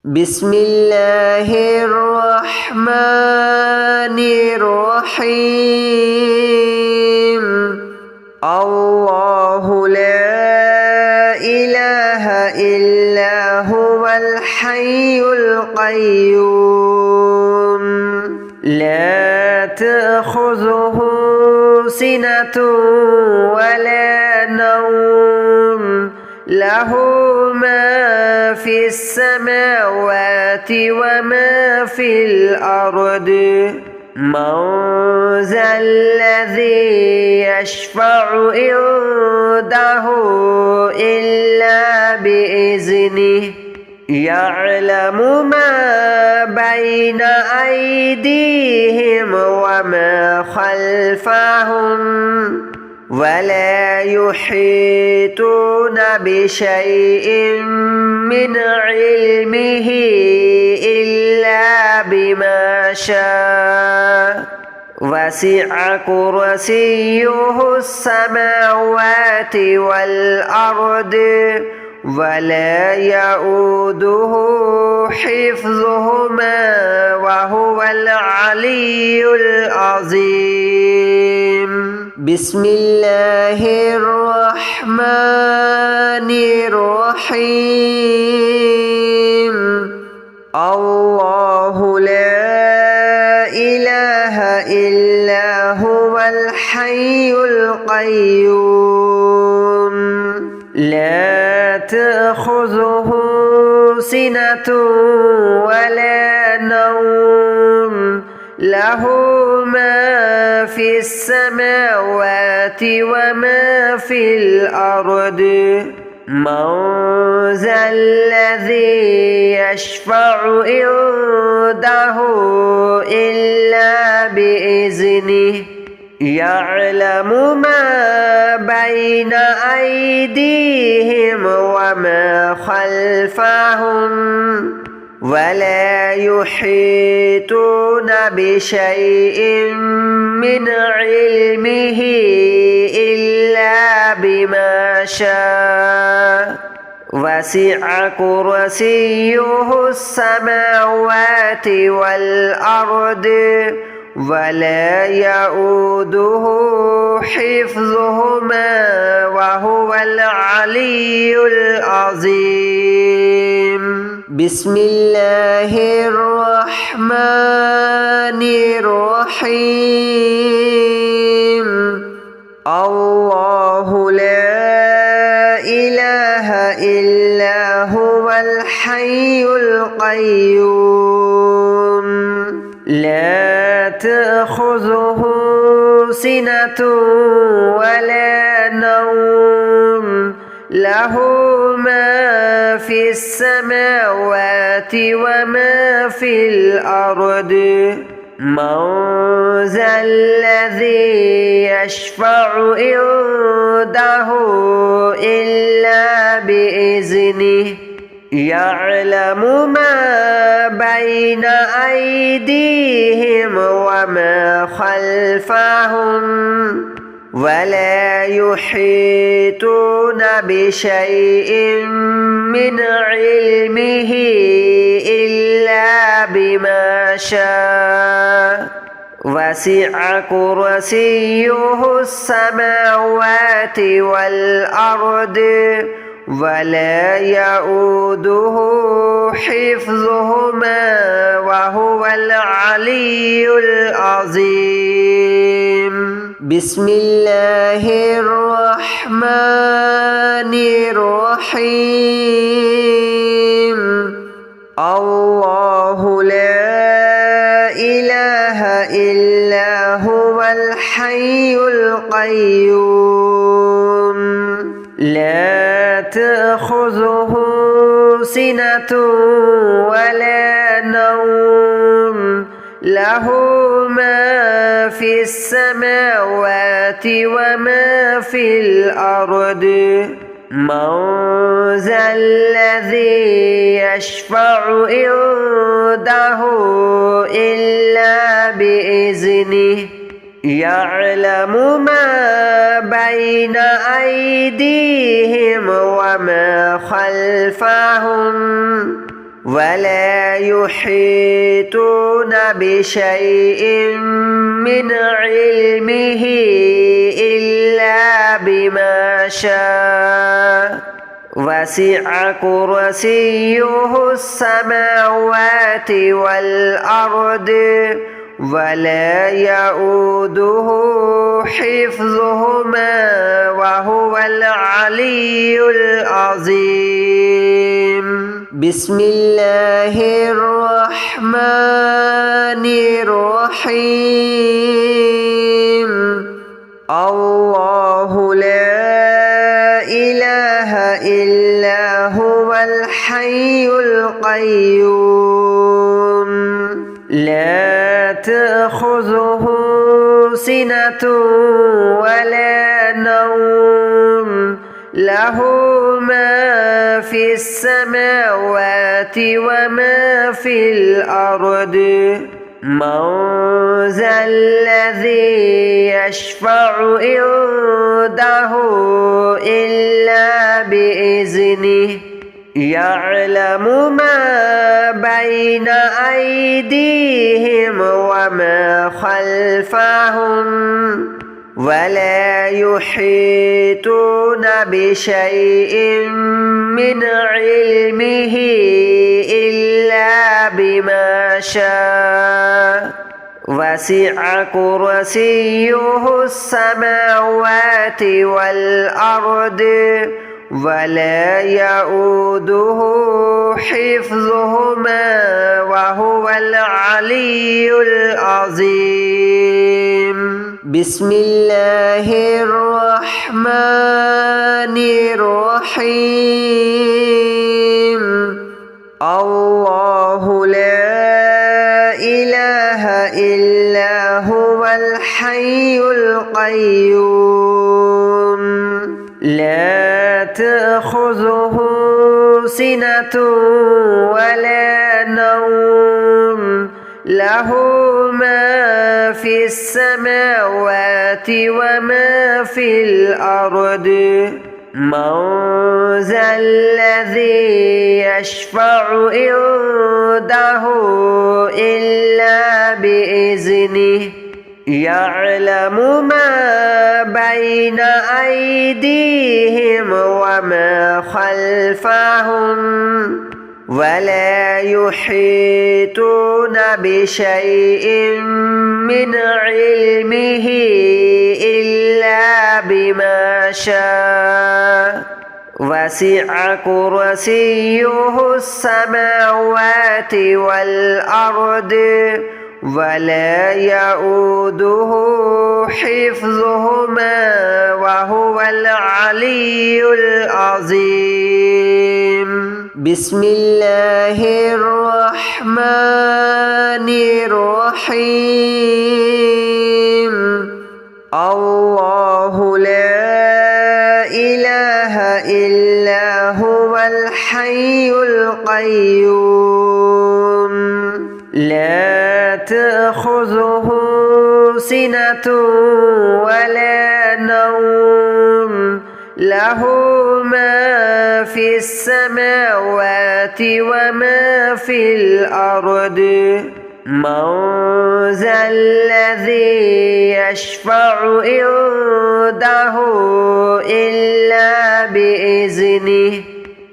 بسم الله الرحمن الرحيم الله لا إله إلا هو الحي القيوم لا تأخذه سنة ولا نوم له ما في السماوات وما في الأرض من ذا الذي يشفع عنده إلا بإذنه يعلم ما بين أيديهم وما خلفهم ولا يحيطون بشيء من علمه إلا بما شاء وسع كرسيه السماوات والأرض ولا يؤوده حفظهما وهو العلي العظيم بسم الله الرحمن الرحيم الله لا إله إلا هو الحي القيوم لا تأخذه سنة ولا نوم له ما في السماوات وما في الأرض من ذا الذي يشفع عنده إلا بإذنه يعلم ما بين أيديهم وما خلفهم ولا يحيطون بشيء من علمه إلا بما شاء وسع كرسيه السماوات والأرض ولا يؤوده حفظهما وهو العلي العظيم بسم الله الرحمن الرحيم الله لا إله إلا هو الحي القيوم لا تأخذه سنة ولا نوم له ما في السماوات وما في الأرض من ذا الذي يشفع عنده إلا بإذنه يعلم ما بين أيديهم وما خلفهم ولا يحيطون بشيء من علمه إلا بما شاء وسع كرسيه السماوات والأرض ولا يؤوده حفظهما وهو العلي العظيم بسم الله الرحمن الرحيم الله لا إله إلا هو الحي القيوم لا تأخذه سنة ولا نوم له ما في السماوات وما في الأرض من ذا الذي يشفع عنده إلا بإذنه يعلم ما بين أيديهم وما خلفهم ولا يحيطون بشيء من علمه إلا بما شاء وسع كرسيه السماوات والأرض ولا يؤوده حفظهما وهو العلي العظيم بسم الله الرحمن الرحيم الله لا إله إلا هو الحي القيوم لا تأخذه سنة ولا نوم له ما في السماوات وما في الأرض من ذا الذي يشفع عنده إلا بإذنه يعلم ما بين أيديهم وما خلفهم ولا يحيطون بشيء من علمه إلا بما شاء وسع كرسيه السماوات والأرض ولا يؤوده حفظهما وهو العلي العظيم بسم الله الرحمن الرحيم الله لا إله إلا هو الحي القيوم لا تأخذه سنة ولا نوم له ما في السماوات وما في الأرض من ذا الذي يشفع عنده إلا بإذنه يعلم ما بين أيديهم وما خلفهم ولا يحيطون بشيء من علمه إلا بما شاء وسع كرسيه السماوات والأرض ولا يؤوده حفظهما وهو العلي العظيم بسم الله الرحمن الرحيم الله لا إله إلا هو الحي القيوم لا تأخذه سنة ولا نوم له ما في السماوات وما في الأرض من ذا الذي يشفع عنده إلا بإذنه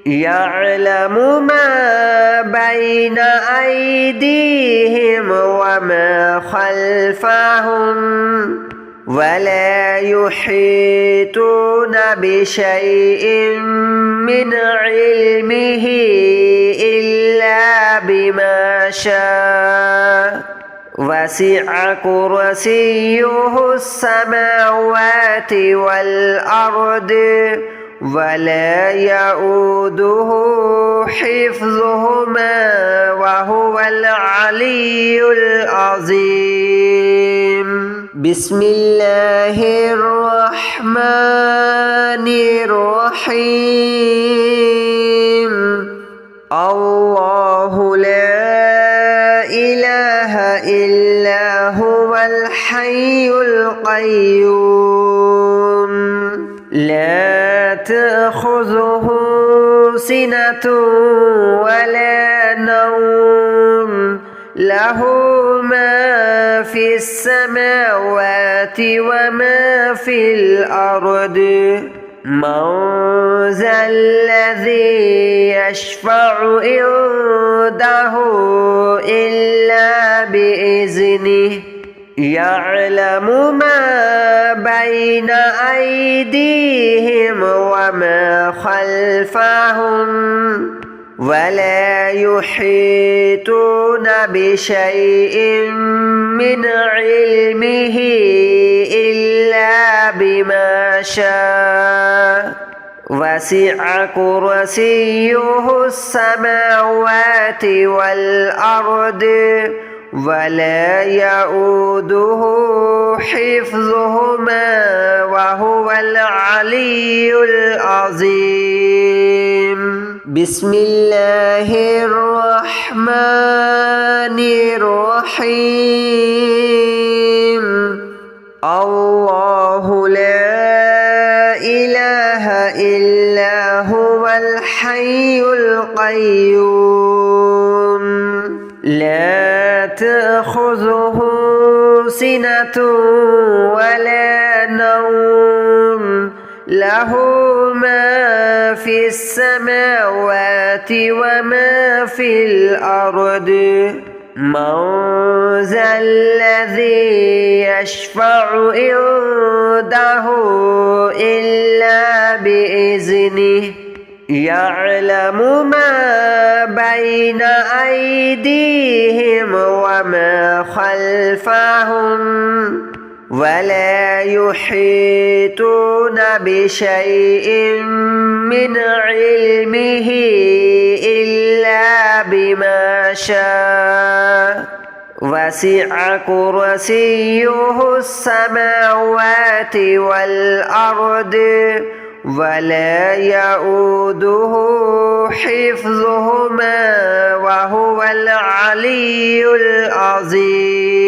يعلم ما بين أيديهم وما خلفهم ولا يحيطون بشيء من علمه إلا بما شاء وسع كرسيه السماوات والأرض ولا يؤوده حفظهما وهو العلي العظيم بسم الله الرحمن الرحيم الله لا إله إلا هو الحي القيوم لا تأخذه سنة ولا له ما في السماوات وما في الأرض من ذا الذي يشفع عنده إلا بإذنه يعلم ما بين أيديهم وما خلفهم ولا يحيطون بشيء من علمه إلا بما شاء وسع كرسيه السماوات والأرض ولا يؤوده حفظهما وهو العلي العظيم بسم الله الرحمن الرحيم الله لا إله إلا هو الحي القيوم لا تأخذه سنة ولا نوم له ما في السماوات وما في الأرض من ذا الذي يشفع عنده إلا بإذنه يعلم ما بين أيديهم وما خلفهم ولا يحيطون بشيء من علمه إلا بما شاء وسع كرسيه السماوات والأرض ولا يؤوده حفظهما وهو العلي العظيم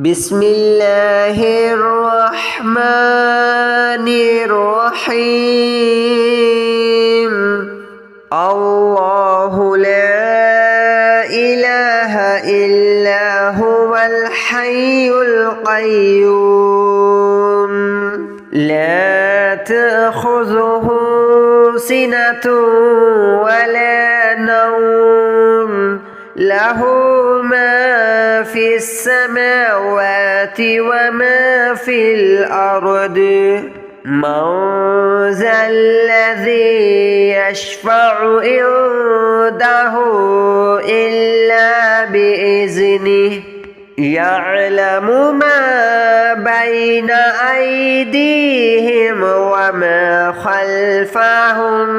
بسم الله الرحمن الرحيم الله لا إله إلا هو الحي القيوم لا تأخذه سنة ولا نوم له ما في السماوات وما في الأرض من ذا الذي يشفع عنده إلا بإذنه يعلم ما بين أيديهم وما خلفهم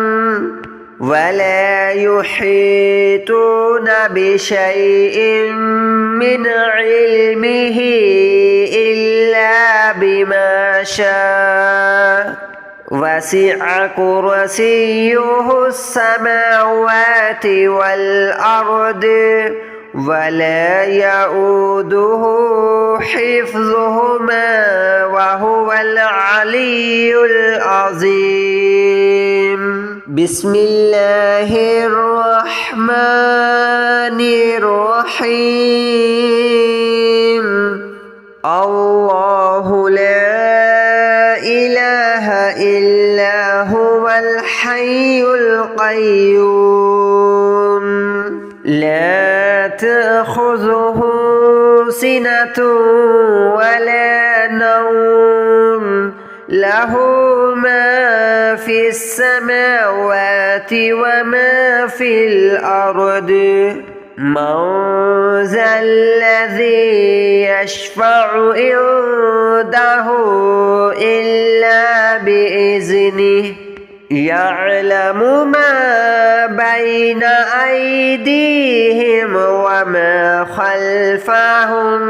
ولا يحيطون بشيء من علمه إلا بما شاء وسع كرسيه السماوات والأرض ولا يؤوده حفظهما وهو العلي العظيم بسم الله الرحمن الرحيم الله لا إله إلا هو الحي القيوم لا تأخذه سنة ولا نوم له ما في السماوات وما في الأرض من ذا الذي يشفع عنده إلا بإذنه يعلم ما بين أيديهم وما خلفهم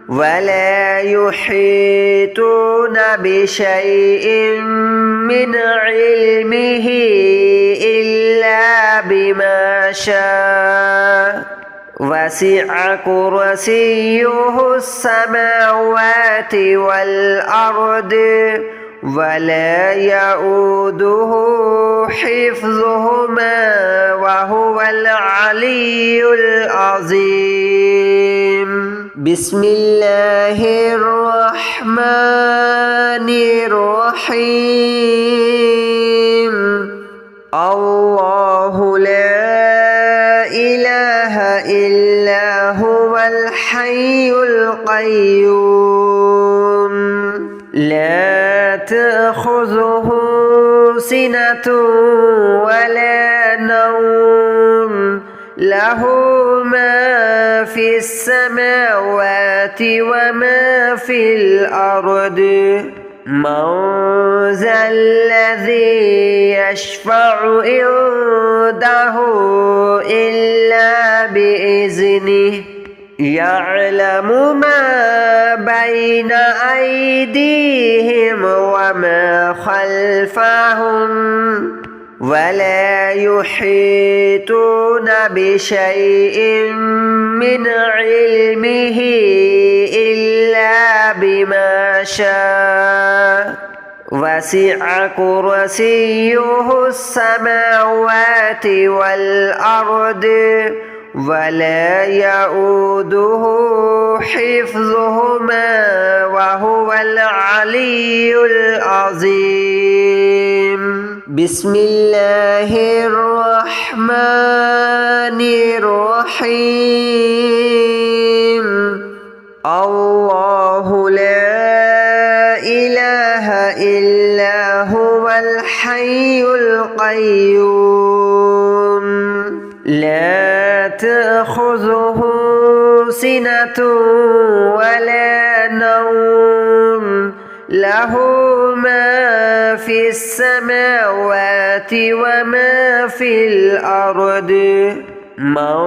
ولا يحيطون بشيء من علمه إلا بما شاء وسع كرسيه السماوات والأرض ولا يؤوده حفظهما حفظهما وهو العلي العظيم. بسم الله الرحمن الرحيم. الله لا إله إلا هو الحي القيوم لا تأخذه سنة ولا نوم له ما في السماوات وما في الأرض من ذا الذي يشفع عنده إلا بإذنه يعلم ما بين أيديهم وما خلفهم ولا يحيطون بشيء من علمه إلا بما شاء وسع كرسيه السماوات والأرض ولا يؤوده حفظهما وهو العلي العظيم. بسم الله الرحمن الرحيم. الله لا إله إلا هو الحي القيوم لا تأخذه سنة ولا نوم له ما في السماوات وما في الأرض من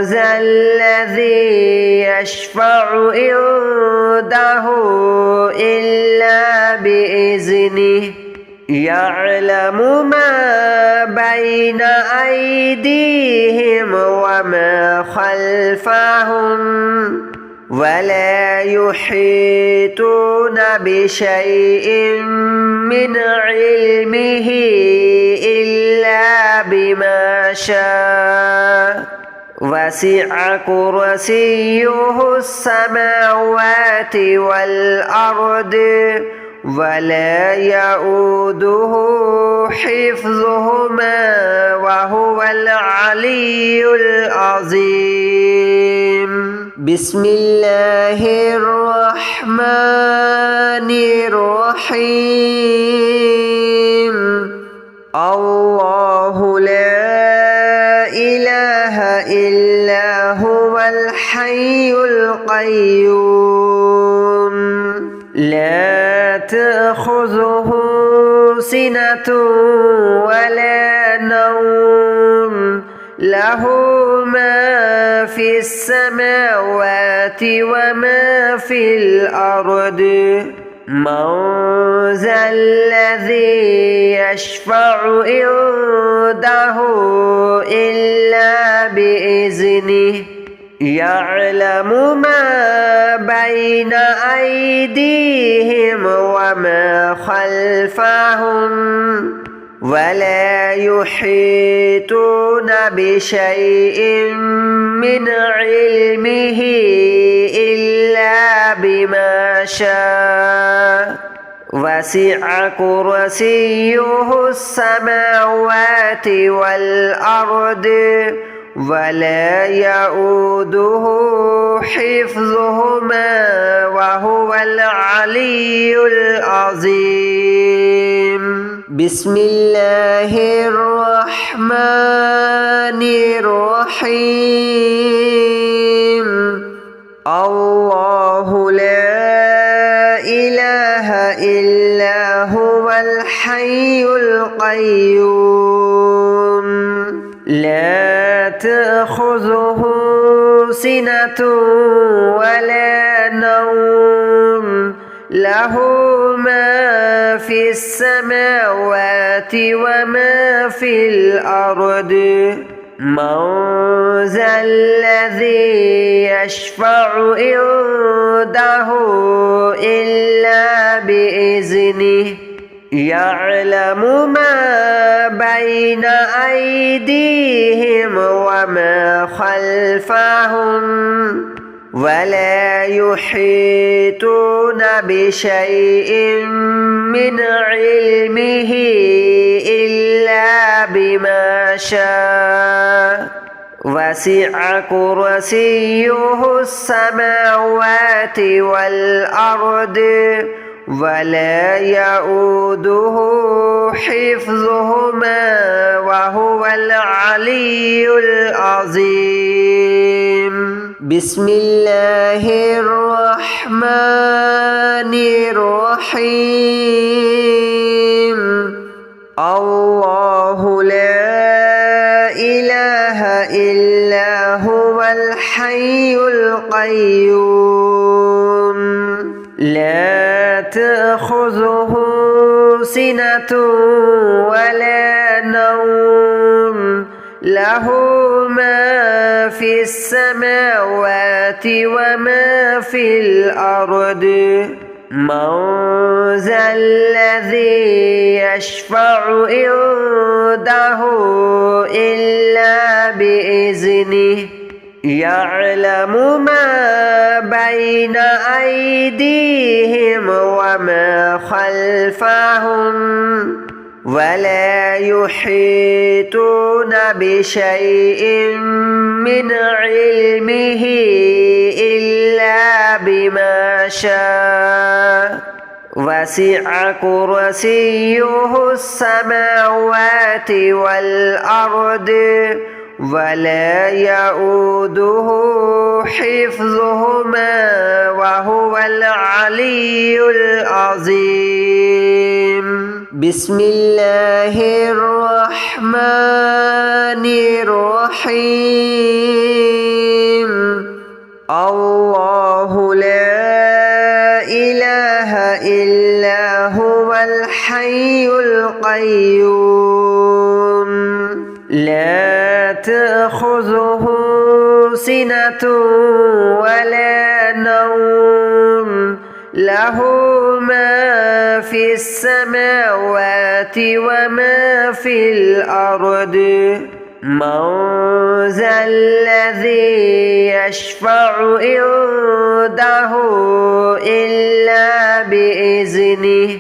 ذا الذي يشفع عنده إلا بإذنه يعلم ما بين أيديهم وما خلفهم ولا يحيطون بشيء من علمه إلا بما شاء وسع كرسيه السماوات والأرض ولا يؤوده حفظهما وهو العلي العظيم. بسم الله الرحمن الرحيم. الله لا إله إلا هو الحي القيوم لا تأخذه سنة ولا نوم له ما في السماوات وما في الأرض من ذا الذي يشفع عنده إلا بإذنه يعلم ما بين أيديهم وما خلفهم ولا يحيطون بشيء من علمه إلا بما شاء وسع كرسيه السماوات والأرض ولا يؤوده حفظهما وهو العلي العظيم. بسم الله الرحمن الرحيم. الله لا إله إلا هو الحي القيوم لا تأخذه سنة ولا نوم له ما في السماوات وما في الأرض من ذا الذي يشفع عنده إلا بإذنه يعلم ما بين أيديهم وما خلفهم ولا يحيطون بشيء من علمه إلا بما شاء وسع كرسيه السماوات والأرض ولا يؤوده حفظهما وهو العلي العظيم بسم الله الرحمن الرحيم الله لا إله إلا هو الحي القيوم لا تأخذه سنة ولا نوم له ما في السماوات وما في الأرض من ذا الذي يشفع عنده إلا بإذنه يعلم ما بين أيديهم وما خلفهم ولا يحيطون بشيء من علمه إلا بما شاء وسع كرسيه السماوات والأرض ولا يؤوده حفظهما وهو العلي العظيم بسم الله الرحمن الرحيم الله لا إله إلا هو الحي القيوم لا تأخذه سنة ولا نوم له ما في السماوات وما في الأرض من ذا الذي يشفع عنده إلا بإذنه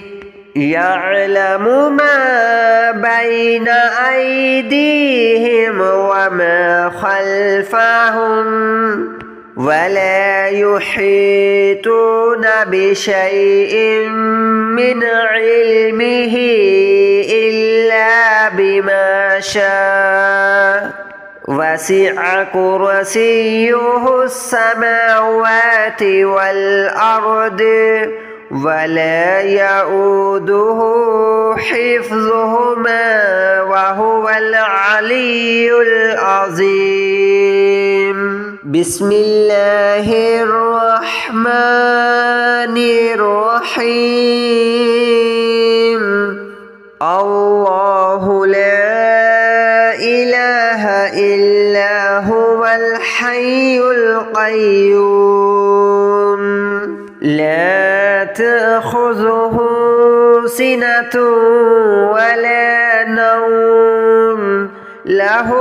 يعلم ما بين أيديهم وما خلفهم ولا يحيطون بشيء من علمه إلا بما شاء وسع كرسيه السماوات والأرض ولا يؤوده حفظهما وهو العلي العظيم بسم الله الرحمن الرحيم الله لا إله إلا هو الحي القيوم لا تأخذه سنة ولا نوم له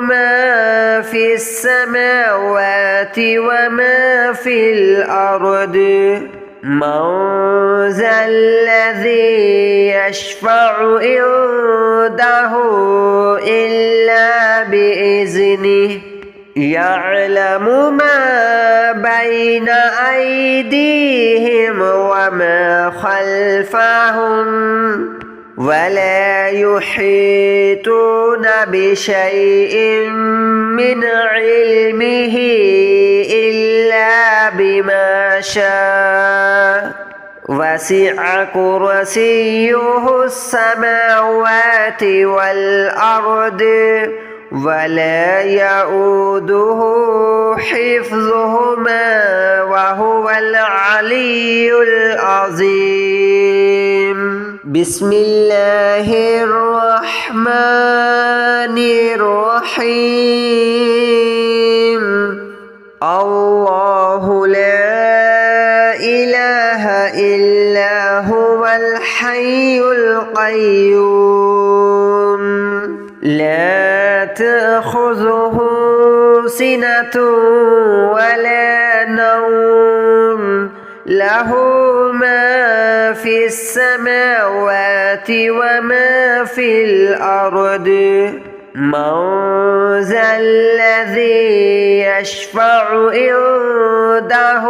ما في السماوات وما في الأرض من ذا الذي يشفع عنده إلا بإذنه يعلم ما بين أيديهم وما خلفهم ولا يحيطون بشيء من علمه إلا بما شاء وسع كرسيه السماوات والأرض ولا يؤوده حفظهما وهو العلي العظيم بسم الله الرحمن الرحيم الله لا إله إلا هو الحي القيوم سنة ولا نوم له ما في السماوات وما في الأرض من ذا الذي يشفع عنده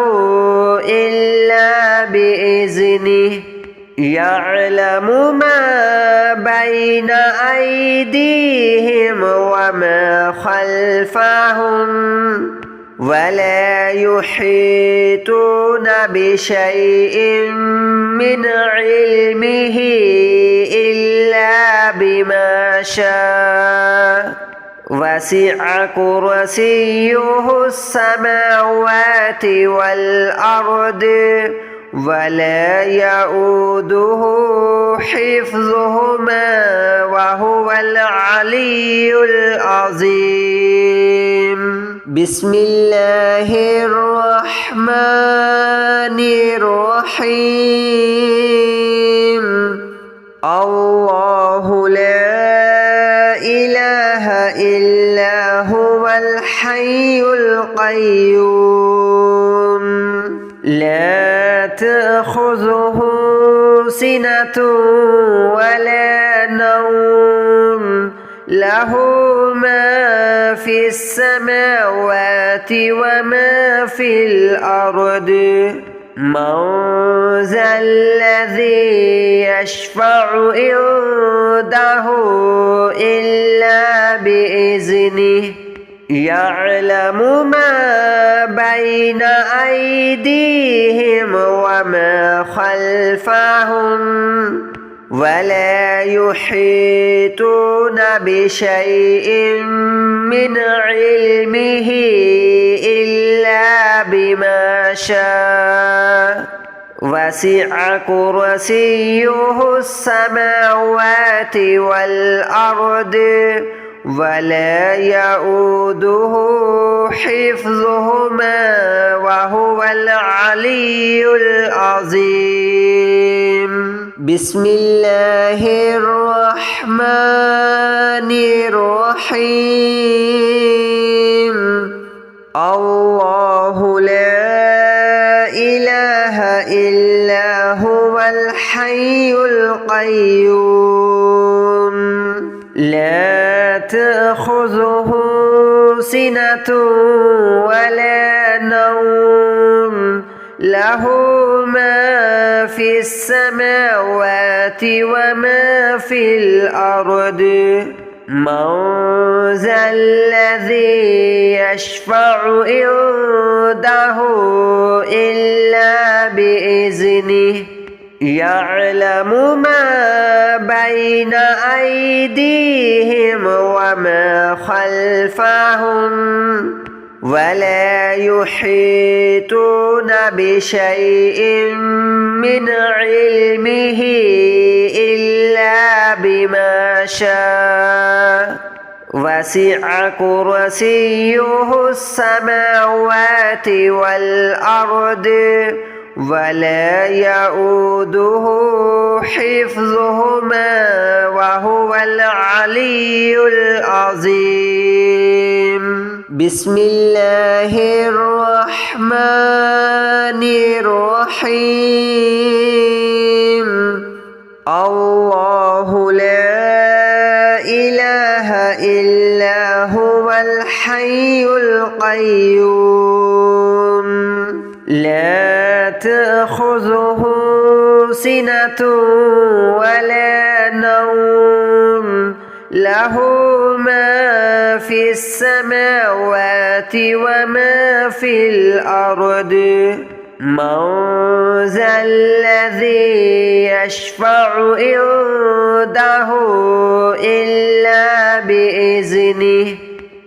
إلا بإذنه يعلم ما بين أيديهم وما خلفهم ولا يحيطون بشيء من علمه إلا بما شاء وسع كرسيه السماوات والأرض ولا يؤوده حفظهما وهو العلي العظيم بسم الله الرحمن الرحيم الله لا إله إلا هو الحي القيوم لا تأخذه سنة ولا نوم له ما في السماوات وما في الأرض من ذا الذي يشفع عنده إلا بإذنه يعلم ما بين أيديهم وما خلفهم ولا يحيطون بشيء من علمه إلا بما شاء وسع كرسيه السماوات والأرض ولا يؤوده حفظهما وهو العلي العظيم بسم الله الرحمن الرحيم الله لا إله إلا هو الحي القيوم لا تأخذه سنة ولا نوم له ما في السماوات وما في الأرض من ذا الذي يشفع عنده إلا بإذنه يعلم ما بين أيديهم وما خلفهم ولا يحيطون بشيء من علمه إلا بما شاء وسع كرسيه السماوات والأرض ولا يؤوده حفظهما وهو العلي العظيم بسم الله الرحمن الرحيم الله لا إله إلا هو الحي القيوم لا تأخذه سنة ولا نوم له ما في السماوات وما في الأرض من ذا الذي يشفع عنده إلا بإذنه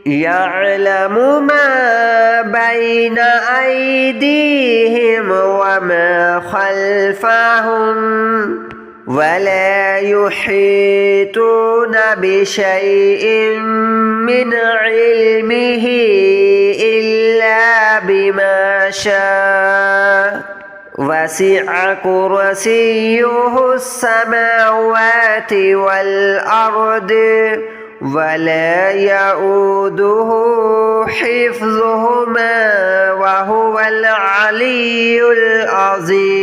يعلم ما بين أيديهم وما خلفهم ولا يحيطون بشيء من علمه إلا بما شاء وسع كرسيه السماوات والأرض ولا يؤوده حفظهما وهو العلي العظيم